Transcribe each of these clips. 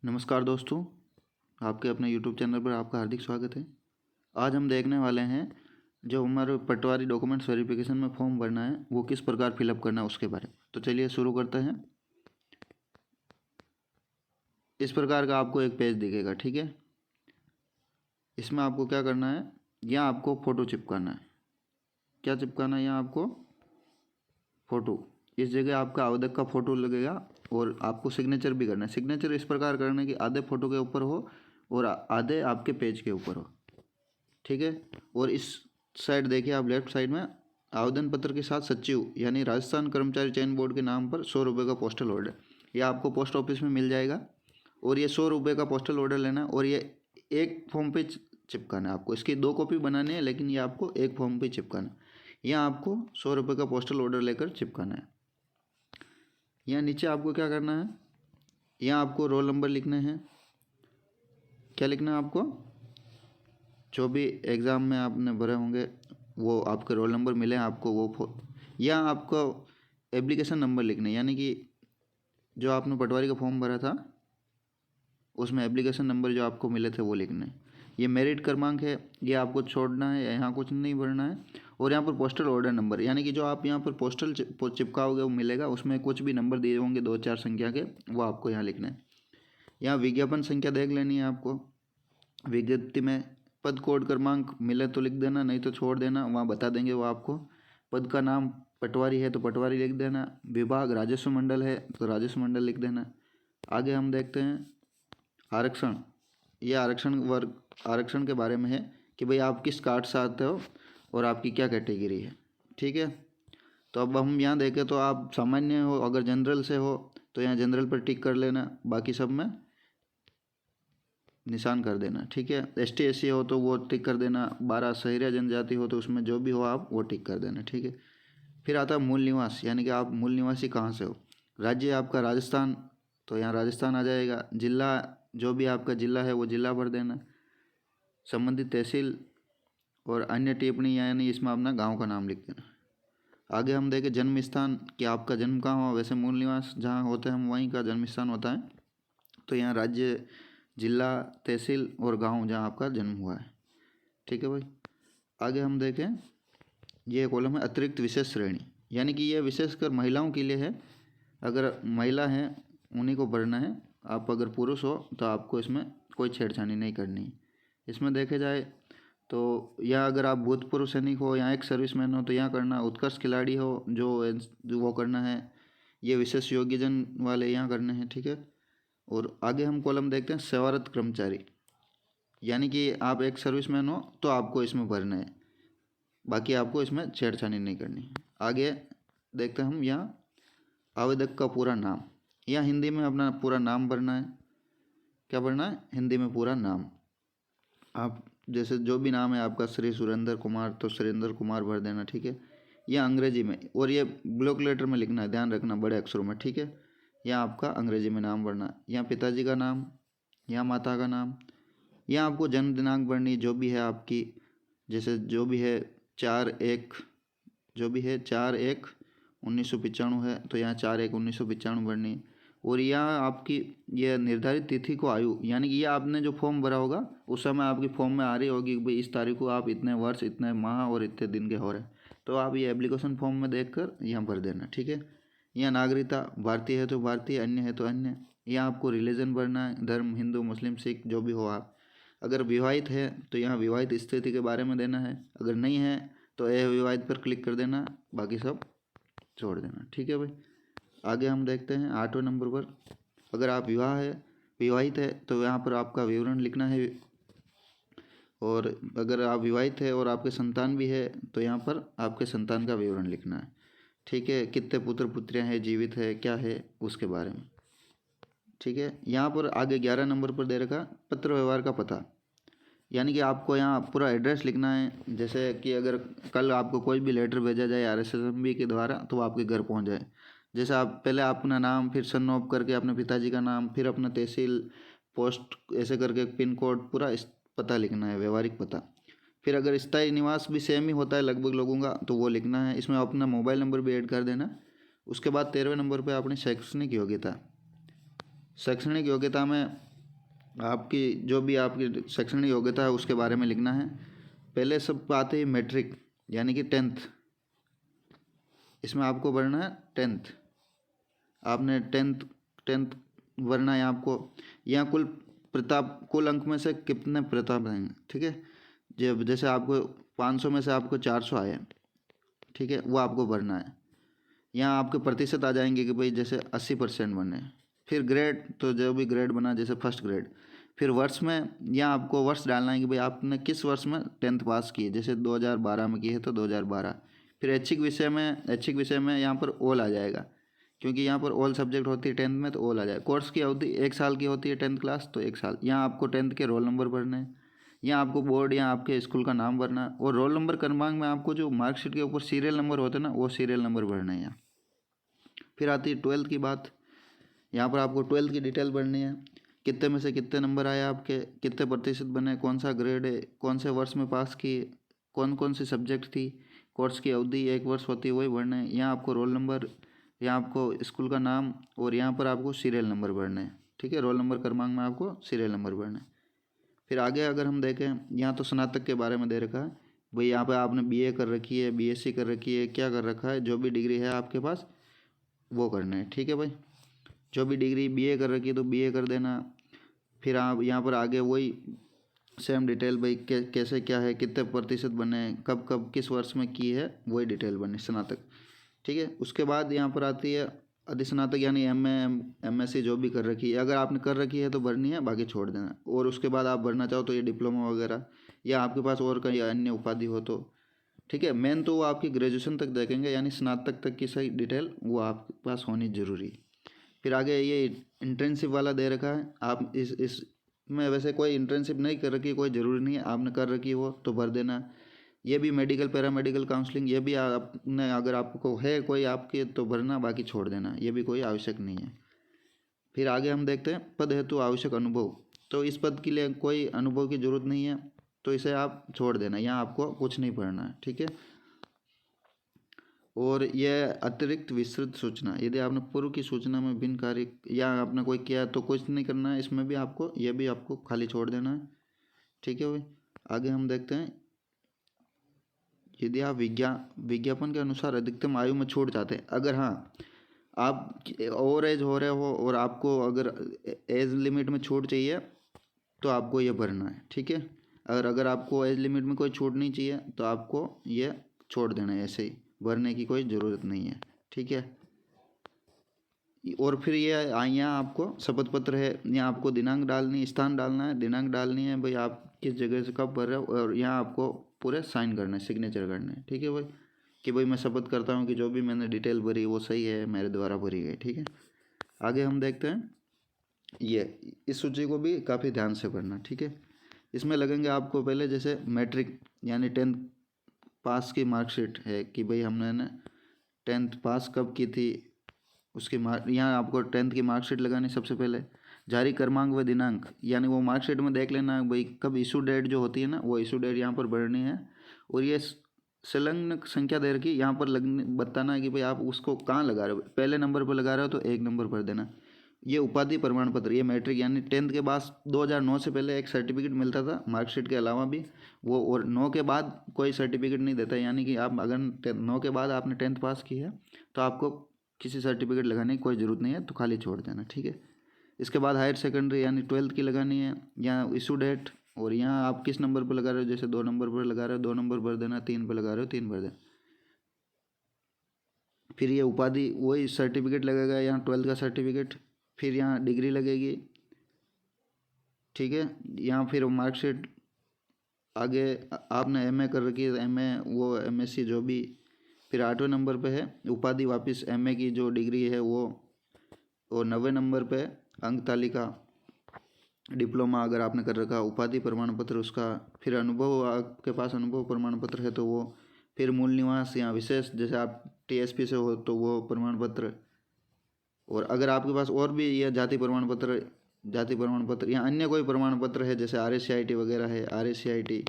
नमस्कार दोस्तों, आपके अपने यूट्यूब चैनल पर आपका हार्दिक स्वागत है। आज हम देखने वाले हैं जो हमारे पटवारी डॉक्यूमेंट्स वेरिफिकेशन में फॉर्म भरना है वो किस प्रकार फिलअप करना है उसके बारे में। तो चलिए शुरू करते हैं। इस प्रकार का आपको एक पेज दिखेगा, ठीक है। इसमें आपको क्या करना है, यहाँ आपको फ़ोटो चिपकाना है। क्या चिपकाना है? यहाँ आपको फ़ोटो, इस जगह आपका आवेदक का फ़ोटो लगेगा और आपको सिग्नेचर भी करना है। सिग्नेचर इस प्रकार करना है कि आधे फ़ोटो के ऊपर हो और आधे आपके पेज के ऊपर हो, ठीक है। और इस साइड देखिए आप, लेफ्ट साइड में आवेदन पत्र के साथ सचिव यानी राजस्थान कर्मचारी चयन बोर्ड के नाम पर 100 रुपये का पोस्टल ऑर्डर, यह आपको पोस्ट ऑफिस में मिल जाएगा। और ये 100 रुपये का पोस्टल ऑर्डर लेना है और ये एक फॉर्म पे चिपकाना है आपको। इसकी 2 कॉपी बनानी है, लेकिन ये आपको एक फॉर्म पे चिपकाना है। यहाँ आपको 100 रुपये का पोस्टल ऑर्डर लेकर चिपकाना है। यहाँ नीचे आपको क्या करना है, यहाँ आपको रोल नंबर लिखने हैं। क्या लिखना है आपको? जो भी एग्ज़ाम में आपने भरे होंगे वो आपके रोल नंबर मिले आपको वो यहाँ आपको एप्लीकेशन नंबर लिखना है, यानी कि जो आपने पटवारी का फॉर्म भरा था उसमें एप्लीकेशन नंबर जो आपको मिले थे वो लिखने हैं। ये मेरिट क्रमांक है, ये आपको छोड़ना है, यहाँ कुछ नहीं भरना है। और यहाँ पर पोस्टल ऑर्डर नंबर, यानी कि जो आप यहाँ पर पोस्टल चिपकाओगे वो मिलेगा, उसमें कुछ भी नंबर दिए होंगे 2-4 संख्या के, वो आपको यहाँ लिखना है। यहाँ विज्ञापन संख्या देख लेनी है आपको। विज्ञप्ति में पद कोड क्रमांक मिले तो लिख देना, नहीं तो छोड़ देना, वहाँ बता देंगे वो आपको। पद का नाम पटवारी है तो पटवारी लिख देना। विभाग राजस्व मंडल है तो राजस्व मंडल लिख देना। आगे हम देखते हैं आरक्षण। ये आरक्षण के बारे में है कि भाई आप किस कार्ड से आते हो और आपकी क्या कैटेगरी है, ठीक है। तो अब हम यहाँ देखें तो आप सामान्य हो, अगर जनरल से हो तो यहाँ जनरल पर टिक कर लेना, बाकी सब में निशान कर देना, ठीक है। ST SC हो तो वो टिक कर देना। 12 शहरी जनजाति हो तो उसमें जो भी हो आप वो टिक कर देना, ठीक है। फिर आता है मूल निवास, यानी कि आप मूल निवासी कहाँ से हो। राज्य आपका राजस्थान तो यहाँ राजस्थान आ जाएगा। जिला, जो भी आपका जिला है वो जिला भर देना। संबंधित तहसील और अन्य टिप्पणी, यानी इसमें अपना गांव का नाम लिख देना। आगे हम देखें जन्म स्थान, कि आपका जन्म कहाँ हुआ। वैसे मूल निवास जहाँ होते हैं हम वहीं का जन्म स्थान होता है। तो यहाँ राज्य, जिला, तहसील और गांव जहाँ आपका जन्म हुआ है, ठीक है भाई। आगे हम देखें, ये कॉलम है अतिरिक्त विशेष श्रेणी, यानी कि ये विशेषकर महिलाओं के लिए है। अगर महिला हैं उन्हीं को भरना है। आप अगर पुरुष हो तो आपको इसमें कोई छेड़छानी नहीं करनी है। इसमें देखे जाए तो या अगर आप भूतपूर्व सैनिक हो या एक सर्विसमैन हो तो यहाँ करना। उत्कर्ष खिलाड़ी हो जो वो करना है। ये विशेष योग्यजन वाले यहाँ करने हैं, ठीक है। और आगे हम कॉलम देखते हैं सेवारत कर्मचारी, यानी कि आप एक सर्विसमैन हो तो आपको इसमें भरना है, बाकी आपको इसमें छेड़छानी नहीं करनी है। आगे देखते हैं हम यहाँ आवेदक का पूरा नाम, यहाँ हिंदी में अपना पूरा नाम भरना है। क्या भरना है? हिंदी में पूरा नाम। आप जैसे जो भी नाम है आपका, श्री सुरेंद्र कुमार तो सुरेंद्र कुमार भर देना, ठीक है। यह अंग्रेजी में, और ये ब्लॉक लेटर में लिखना है, ध्यान रखना बड़े अक्षरों में, ठीक है। यहाँ आपका अंग्रेजी में नाम भरना है। यहाँ पिताजी का नाम, यहाँ माता का नाम, यहाँ आपको जन्म दिनांक भरनी जो भी है आपकी। जैसे जो भी है 4/1, जो भी है 4/1/1995 है तो यहाँ 4/1/1995 भरनी है। और यहाँ आपकी यह निर्धारित तिथि को आयु, यानी कि ये आपने जो फॉर्म भरा होगा उस समय आपकी फॉर्म में आ रही होगी कि भाई इस तारीख को आप इतने वर्ष, इतने माह और इतने दिन के हो रहे हैं, तो आप ये एप्लीकेशन फॉर्म में देखकर यहाँ भर देना, ठीक है। यहाँ नागरिकता, भारतीय है तो भारतीय, अन्य है तो अन्य। यहाँ आपको रिलीजन भरना है, धर्म हिंदू मुस्लिम सिख जो भी हो आप। अगर विवाहित है तो यहाँ विवाहित स्थिति के बारे में देना है। अगर नहीं है तो अविवाहित पर क्लिक कर देना, बाकी सब छोड़ देना, ठीक है भाई। आगे हम देखते हैं 8वें नंबर पर, अगर आप विवाहित है तो यहाँ पर आपका विवरण लिखना है। और अगर आप विवाहित है और आपके संतान भी है तो यहाँ पर आपके संतान का विवरण लिखना है, ठीक है। कितने पुत्र पुत्रियाँ हैं, जीवित है, क्या है उसके बारे में, ठीक है। यहाँ पर आगे 11 नंबर पर दे रखा पत्र व्यवहार का पता, यानी कि आपको यहाँ पूरा एड्रेस लिखना है। जैसे कि अगर कल आपको कोई भी लेटर भेजा जाए RSSB के द्वारा तो वो आपके घर पहुँच जाए। जैसे आप पहले अपना नाम, फिर सन ऑफ करके अपने पिताजी का नाम, फिर अपना तहसील, पोस्ट, ऐसे करके पिन कोड, पूरा इस पता लिखना है, व्यवहारिक पता। फिर अगर स्थायी निवास भी सेम ही होता है लगभग लोगों का तो वो लिखना है। इसमें अपना मोबाइल नंबर भी ऐड कर देना। उसके बाद 13वें नंबर पर अपनी शैक्षणिक योग्यता। शैक्षणिक योग्यता में आपकी जो भी आपकी शैक्षणिक योग्यता है उसके बारे में लिखना है। पहले सब आते ही मैट्रिक यानी कि 10th, इसमें आपको भरना है 10th। आपने टेंथ भरना है आपको। यहाँ कुल अंक में से कितने प्रताप आएंगे, ठीक है। जब जैसे आपको 500 में से आपको 400 आए, ठीक है, वो आपको भरना है। यहाँ आपके प्रतिशत आ जाएंगे कि भाई जैसे 80% बने। फिर ग्रेड, तो जो भी ग्रेड बना जैसे फर्स्ट ग्रेड। फिर वर्ष में यहाँ आपको वर्ष डालना है कि भाई आपने किस वर्ष में 10th पास की है। जैसे 2012 में की है तो 2012। फिर ऐच्छिक विषय में यहाँ पर ऑल आ जाएगा, क्योंकि यहाँ पर ऑल सब्जेक्ट होती है 10th में, तो ऑल आ जाएगा। कोर्स की अवधि 1 साल की होती है 10th क्लास, तो 1 साल। यहाँ आपको 10th के रोल नंबर भरने हैं। यहाँ आपको बोर्ड या आपके स्कूल का नाम भरना है। और रोल नंबर क्रमांक में आपको जो मार्कशीट के ऊपर सीरियल नंबर होते हैं ना, वो सीरियल नंबर भरना है यहाँ। फिर आती है 12th की बात। यहाँ पर आपको 12th की डिटेल भरनी है। कितने में से कितने नंबर आए आपके, कितने प्रतिशत बने, कौन सा ग्रेड है, कौन से वर्ष में पास किए, कौन कौन सी सब्जेक्ट थी, कोर्स की अवधि 1 वर्ष होती है, वही भरना है। यहाँ आपको रोल नंबर, यहाँ आपको स्कूल का नाम, और यहाँ पर आपको सीरियल नंबर भरना है, ठीक है। रोल नंबर क्रमांक में आपको सीरियल नंबर भरना है। फिर आगे अगर हम देखें, यहाँ तो स्नातक के बारे में दे रखा है भाई। यहाँ पे आपने बीए कर रखी है, बीएससी कर रखी है, क्या कर रखा है, जो भी डिग्री है आपके पास वो करना है, ठीक है भाई। जो भी डिग्री बीए कर रखी है तो बीए कर देना। फिर आप यहाँ पर आगे वही सेम डिटेल भाई, कैसे क्या है, कितने प्रतिशत बने, कब कब किस वर्ष में की है, वही डिटेल बने स्नातक, ठीक है। उसके बाद यहाँ पर आती है अधिस्नातक यानी एमएससी जो भी कर रखी है। अगर आपने कर रखी है तो भरनी है, बाकी छोड़ देना। और उसके बाद आप भरना चाहो तो ये डिप्लोमा वगैरह, या आपके पास और कई अन्य उपाधि हो तो, ठीक है। मेन तो वो आपकी ग्रेजुएशन तक देखेंगे, यानी स्नातक तक की सही डिटेल वो आपके पास होनी जरूरी। फिर आगे ये इंटर्नशिप वाला दे रखा है। आप इस में वैसे कोई इंटर्नशिप नहीं कर रखी, कोई ज़रूरी नहीं है। आपने कर रखी हो तो भर देना। ये भी मेडिकल पैरामेडिकल काउंसलिंग, ये भी आपने अगर आपको है कोई आपके तो भरना, बाकी छोड़ देना, ये भी कोई आवश्यक नहीं है। फिर आगे हम देखते हैं पद हेतु आवश्यक अनुभव। तो इस पद के लिए कोई अनुभव की जरूरत नहीं है, तो इसे आप छोड़ देना, यहाँ आपको कुछ नहीं पढ़ना है, ठीक है। और यह अतिरिक्त विस्तृत सूचना, यदि आपने पूर्व की सूचना में भिन्न कार्य या आपने कोई किया तो कुछ नहीं करना है इसमें भी आपको, यह भी आपको खाली छोड़ देना है, ठीक है भाई। आगे हम देखते हैं, यदि आप विज्ञापन के अनुसार अधिकतम आयु में छूट जाते हैं, अगर हाँ आप ओवर एज हो रहे हो और आपको अगर एज लिमिट में छूट चाहिए तो आपको ये भरना है, ठीक है। अगर आपको एज लिमिट में कोई छूट नहीं चाहिए तो आपको ये छोड़ देना है, ऐसे ही भरने की कोई ज़रूरत नहीं है, ठीक है। और फिर ये यहाँ आपको शपथ पत्र है। यहाँ आपको दिनांक डालनी, स्थान डालना है, दिनांक डालनी है भाई, आप किस जगह से कब भर रहे हो, और यहाँ आपको पूरे साइन करना है, सिग्नेचर करना है, ठीक है भाई, कि भाई मैं शपथ करता हूँ कि जो भी मैंने डिटेल भरी वो सही है, मेरे द्वारा भरी गई, ठीक है। आगे हम देखते हैं, ये इस सूची को भी काफ़ी ध्यान से पढ़ना, ठीक है। इसमें लगेंगे आपको पहले जैसे मैट्रिक यानी 10th पास की मार्कशीट है कि भाई हमने ना 10th पास कब की थी, उसकी यहाँ आपको 10th की मार्कशीट लगानी सबसे पहले। जारी क्रमांक व दिनांक, यानी वो मार्कशीट में देख लेना भाई कब इशू डेट जो होती है ना, वो इशू डेट यहाँ पर भरनी है। और ये संलग्न संख्या दे रखी, यहाँ पर लगने बताना है कि भाई आप उसको कहाँ लगा रहे हो। पहले नंबर पर लगा रहे हो तो 1 नंबर पर देना। ये उपाधि प्रमाण पत्र, ये मैट्रिक यानी 10th के बाद 2009 से पहले एक सर्टिफिकेट मिलता था मार्कशीट के अलावा भी वो, और 9 के बाद कोई सर्टिफिकेट नहीं देता। यानी कि आप अगर 9 के बाद आपने 10th पास की है तो आपको किसी सर्टिफिकेट लगाने की कोई ज़रूरत नहीं है, तो खाली छोड़ देना, ठीक है। इसके बाद हायर सेकेंडरी यानी 12th की लगानी है, यहाँ इशू डेट, और यहाँ आप किस नंबर पर लगा रहे हो, जैसे 2 नंबर पर लगा रहे हो 2 नंबर भर देना, 3 पर लगा रहे हो 3 भर देना। फिर ये उपाधि वही सर्टिफिकेट लगेगा, यहाँ 12th का सर्टिफिकेट। फिर यहाँ डिग्री लगेगी, ठीक है। यहाँ फिर मार्कशीट, आगे आपने एमए कर रखी है एमए, वो एमएससी जो भी। फिर 8वें नंबर पे है उपाधि वापस एमए की जो डिग्री है वो। और 90वें नंबर पे अंक तालिका डिप्लोमा अगर आपने कर रखा, उपाधि प्रमाण पत्र उसका। फिर अनुभव, आपके पास अनुभव प्रमाण पत्र है तो वो। फिर मूल निवास या विशेष, जैसे आप टीएसपी से हो तो वो प्रमाण पत्र। और अगर आपके पास और भी यह जाति प्रमाण पत्र या अन्य कोई प्रमाण पत्र है जैसे RSCIT वगैरह है, RSCIT,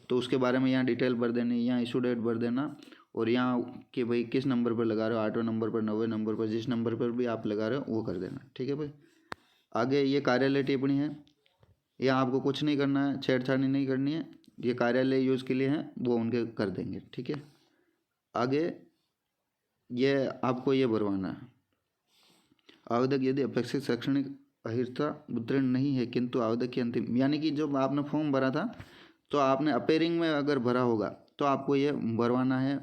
तो उसके बारे में यहाँ डिटेल भर देनी, यहाँ इशू डेट भर देना। और यहाँ कि भाई किस नंबर पर लगा रहे हो, 8वें नंबर पर, 90वें नंबर पर, जिस नंबर पर भी आप लगा रहे हो वो कर देना, ठीक है भाई। आगे ये कार्यालय टिप्पणी है। यहाँ आपको कुछ नहीं करना है, छेड़छाड़ी नहीं करनी है, ये कार्यालय यूज़ के लिए हैं, वो उनके कर देंगे। ठीक है, आगे ये आपको ये भरवाना है। आवेदक यदि अपेक्षित शैक्षणिक अर्हता उत्तीर्ण नहीं है किंतु आवेदक की अंतिम, यानी कि जब आपने फॉर्म भरा था तो आपने अपेयरिंग में अगर भरा होगा तो आपको ये भरवाना है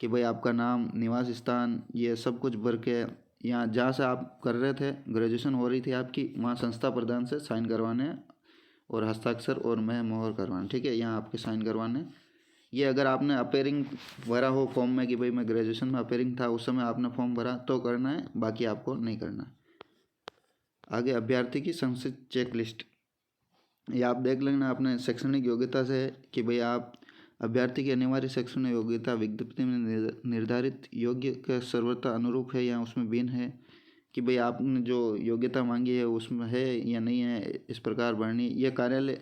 कि भाई आपका नाम, निवास स्थान, ये सब कुछ भर के यहाँ जहाँ से आप कर रहे थे, ग्रेजुएशन हो रही थी आपकी, वहाँ संस्था प्रधान से साइन करवाने हैं और हस्ताक्षर और मोहर करवाना। ठीक है, यहाँ आपके साइन करवाने हैं। ये अगर आपने अपेयरिंग भरा हो फॉर्म में कि भाई मैं ग्रेजुएशन में अपेयरिंग था उस समय आपने फॉर्म भरा तो करना है, बाकी आपको नहीं करना। आगे अभ्यर्थी की संक्षिप्त चेक लिस्ट, ये आप देख लेना अपने शैक्षणिक योग्यता से कि भाई आप अभ्यर्थी की अनिवार्य शैक्षणिक योग्यता विज्ञप्ति में निर्धारित योग्य के सर्वथा अनुरूप है या उसमें भिन्न है, कि भाई आपने जो योग्यता मांगी है उसमें है या नहीं है, इस प्रकार भरनी। ये कार्यालय,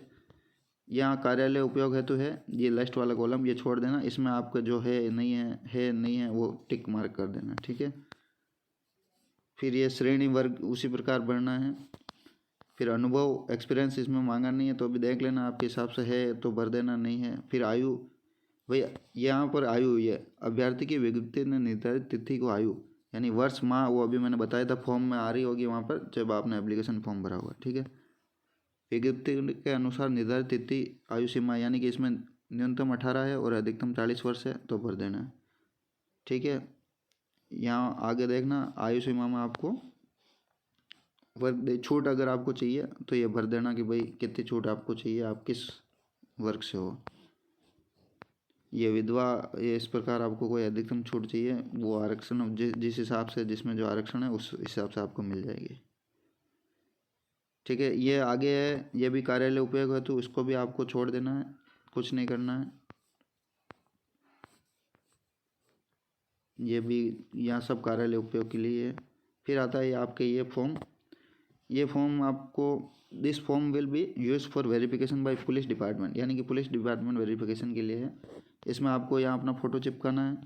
यहाँ कार्यालय उपयोग हेतु है, ये लास्ट वाला कॉलम ये छोड़ देना, इसमें आपका जो है नहीं है वो टिक मार्क कर देना। ठीक है, फिर ये श्रेणी वर्ग उसी प्रकार भरना है। फिर अनुभव एक्सपीरियंस इसमें मांगा नहीं है तो अभी देख लेना आपके हिसाब से है तो भर देना, नहीं है। फिर आयु, भाई यहाँ पर आयु ये अभ्यर्थी की विज्ञप्ति ने निर्धारित तिथि को आयु यानी वर्ष माह वो अभी मैंने बताया था फॉर्म में आ रही होगी वहाँ पर जब आपने एप्लीकेशन फॉर्म भरा होगा। ठीक है, विज्ञप्ति के अनुसार निर्धारित तिथि आयु सीमा, यानी कि इसमें न्यूनतम 18 है और अधिकतम 40 वर्ष है तो भर देना है। ठीक है, यहाँ आगे देखना आयु सीमा में आपको वर्ग छूट अगर आपको चाहिए तो ये भर देना कि भाई कितनी छूट आपको चाहिए, आप किस वर्ग से हो। ये विधवा, ये इस प्रकार आपको कोई अधिकतम छूट चाहिए वो आरक्षण जिस हिसाब से जिसमें जो आरक्षण है उस हिसाब से आपको मिल जाएगी। ठीक है, ये आगे है, ये भी कार्यालय उपयोग है तो इसको भी आपको छोड़ देना है, कुछ नहीं करना है। ये भी यहाँ सब कार्यालय उपयोग के लिए है। फिर आता है आपके ये फॉर्म आपको this form will be use for verification bye police department, यानी कि पुलिस डिपार्टमेंट वेरिफिकेशन के लिए है। इसमें आपको यहाँ अपना फ़ोटो चिपकाना है,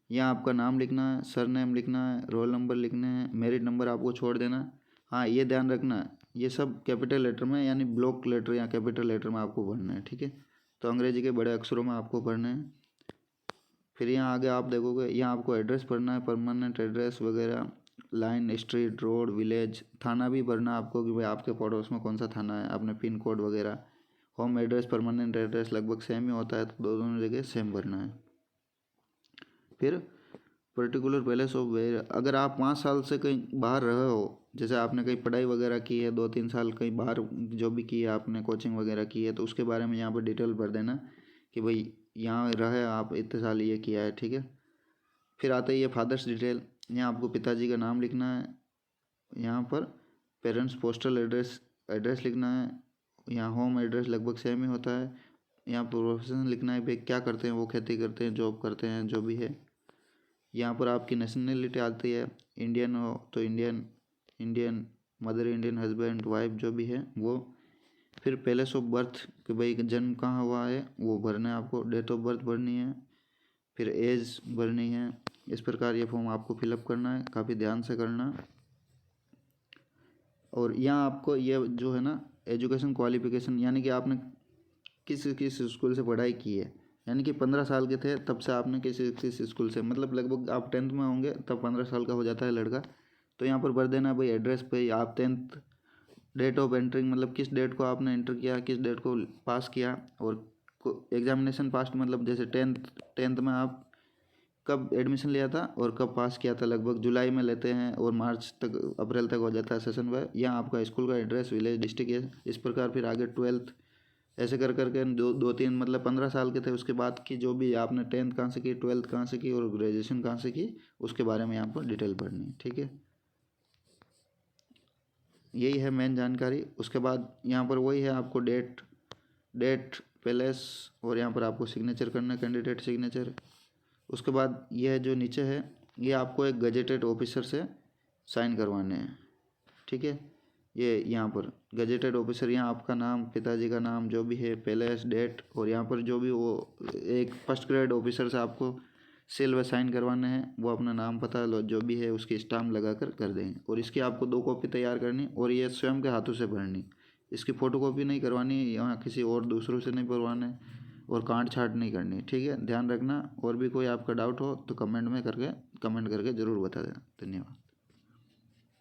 यहाँ आपका नाम लिखना है, सर नेम लिखना है, रोल नंबर लिखने हैं, मेरिट नंबर आपको छोड़ देना है। हाँ, ये ध्यान रखना है ये सब कैपिटल लेटर में यानी ब्लॉक लेटर या कैपिटल लेटर में आपको भरना है। ठीक है, तो अंग्रेजी के बड़े अक्षरों में आपको भरना है। फिर यहाँ आगे आप देखोगे यहाँ आपको एड्रेस भरना है, परमानेंट एड्रेस वगैरह, लाइन, स्ट्रीट, रोड, विलेज, थाना भी भरना आपको कि भाई आपके पड़ोस में कौन सा थाना है, आपने पिन कोड वगैरह। होम एड्रेस, परमानेंट एड्रेस लगभग सेम ही होता है तो दोनों जगह सेम भरना है। फिर पर्टिकुलर पैलेस ऑफ वेयर, अगर आप 5 साल से कहीं बाहर रहे हो, जैसे आपने कहीं पढ़ाई वगैरह की है 2-3 साल कहीं बाहर जो भी की है आपने कोचिंग वगैरह की है तो उसके बारे में यहाँ पर डिटेल भर देना कि भाई यहाँ रहे आप इतने साल ये किया है। ठीक है, फिर आता है ये फादर्स डिटेल, यहाँ आपको पिताजी का नाम लिखना है, यहाँ पर पेरेंट्स पोस्टल एड्रेस लिखना है, यहाँ होम एड्रेस लगभग सेम ही होता है, यहाँ प्रोफेशन लिखना है भाई क्या करते हैं, वो खेती करते हैं, जॉब करते हैं, जो भी है। यहाँ पर आपकी नेशनलिटी आती है, इंडियन हो तो Indian, mother Indian, husband wife जो भी है वो। फिर प्लेस ऑफ बर्थ कि भाई जन्म कहाँ हुआ है वो भरना है आपको, डेट ऑफ बर्थ भरनी है, फिर एज भरनी है। इस प्रकार ये फॉर्म आपको फिलअप करना है, काफ़ी ध्यान से करना। और यहाँ आपको ये जो है ना एजुकेशन क्वालिफिकेशन, यानी कि आपने किस किस स्कूल से पढ़ाई की है, यानी कि 15 साल के थे तब से आपने किस स्कूल से, मतलब लगभग आप 10th में होंगे तब 15 साल का हो जाता है लड़का, तो यहाँ पर भर देना भाई एड्रेस पे आप 10th, डेट ऑफ एंट्रिंग मतलब किस डेट को आपने एंटर किया, किस डेट को पास किया, और एग्जामिनेशन पास मतलब जैसे टेंथ में आप कब एडमिशन लिया था और कब पास किया था, लगभग जुलाई में लेते हैं और मार्च तक, अप्रैल तक हो जाता है सेशन में। यहाँ आपका स्कूल का एड्रेस, विलेज, डिस्ट्रिक्ट है, इस प्रकार। फिर आगे 12th, ऐसे कर करके दो तीन मतलब 15 साल के थे उसके बाद की जो भी आपने 10th कहाँ से की, 12th कहाँ से की और ग्रेजुएशन कहाँ से की, उसके बारे में यहाँ पर डिटेल भरनी है। ठीक है, यही है मेन जानकारी। उसके बाद यहाँ पर वही है आपको डेट प्लेस और यहाँ पर आपको सिग्नेचर करना है, कैंडिडेट सिग्नेचर। उसके बाद यह जो नीचे है ये आपको एक गजेटेड ऑफिसर से साइन करवाने हैं। ठीक है, ये यहाँ पर गजेटेड ऑफिसर, यहाँ आपका नाम, पिताजी का नाम जो भी है, प्लेस, डेट, और यहाँ पर जो भी वो एक फर्स्ट ग्रेड ऑफिसर से आपको सील व साइन करवाने हैं, वो अपना नाम पता जो भी है उसकी स्टाम्प लगा कर देंगे। और इसकी आपको 2 कॉपी तैयार करनी और ये स्वयं के हाथों से भरनी। इसकी फ़ोटोकॉपी नहीं करवानी है, यहाँ किसी और दूसरों से नहीं करवाना है और काट छाँट नहीं करनी, ठीक है। ध्यान रखना। और भी कोई आपका डाउट हो तो कमेंट करके ज़रूर बता देना। धन्यवाद।